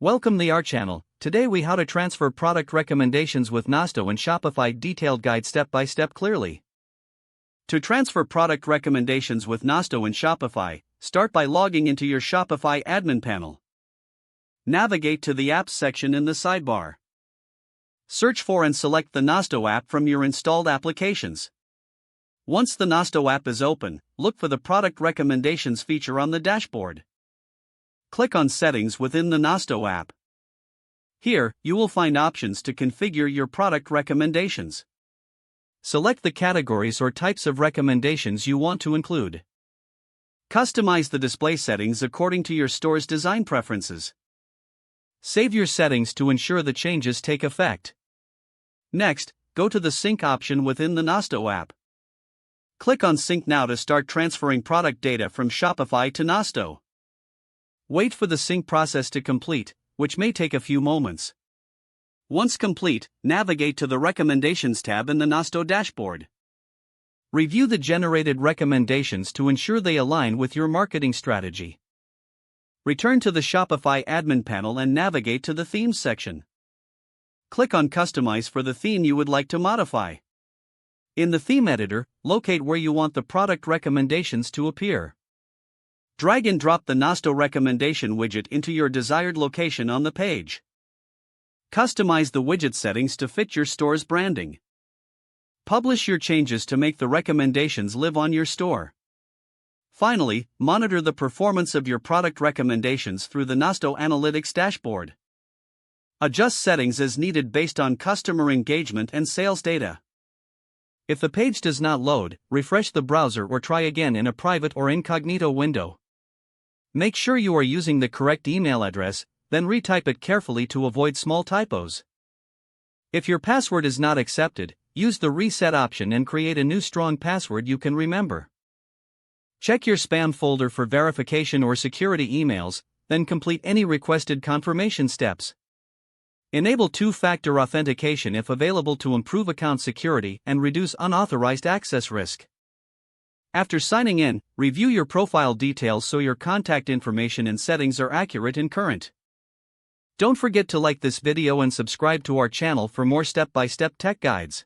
Welcome to our channel. Today we how to transfer product recommendations with Nosto and Shopify detailed guide step by step clearly. To transfer product recommendations with Nosto and Shopify, start by logging into your Shopify admin panel. Navigate to the Apps section in the sidebar. Search for and select the Nosto app from your installed applications. Once the Nosto app is open, look for the Product Recommendations feature on the dashboard. Click on Settings within the Nosto app. Here, you will find options to configure your product recommendations. Select the categories or types of recommendations you want to include. Customize the display settings according to your store's design preferences. Save your settings to ensure the changes take effect. Next, go to the Sync option within the Nosto app. Click on Sync now to start transferring product data from Shopify to Nosto. Wait for the sync process to complete, which may take a few moments. Once complete, navigate to the Recommendations tab in the Nosto dashboard. Review the generated recommendations to ensure they align with your marketing strategy. Return to the Shopify admin panel and navigate to the Themes section. Click on Customize for the theme you would like to modify. In the theme editor, locate where you want the product recommendations to appear. Drag and drop the Nosto recommendation widget into your desired location on the page. Customize the widget settings to fit your store's branding. Publish your changes to make the recommendations live on your store. Finally, monitor the performance of your product recommendations through the Nosto Analytics dashboard. Adjust settings as needed based on customer engagement and sales data. If the page does not load, refresh the browser or try again in a private or incognito window. Make sure you are using the correct email address, then retype it carefully to avoid small typos. If your password is not accepted, use the reset option and create a new strong password you can remember. Check your spam folder for verification or security emails, then complete any requested confirmation steps. Enable two-factor authentication if available to improve account security and reduce unauthorized access risk. After signing in, review your profile details so your contact information and settings are accurate and current. Don't forget to like this video and subscribe to our channel for more step-by-step tech guides.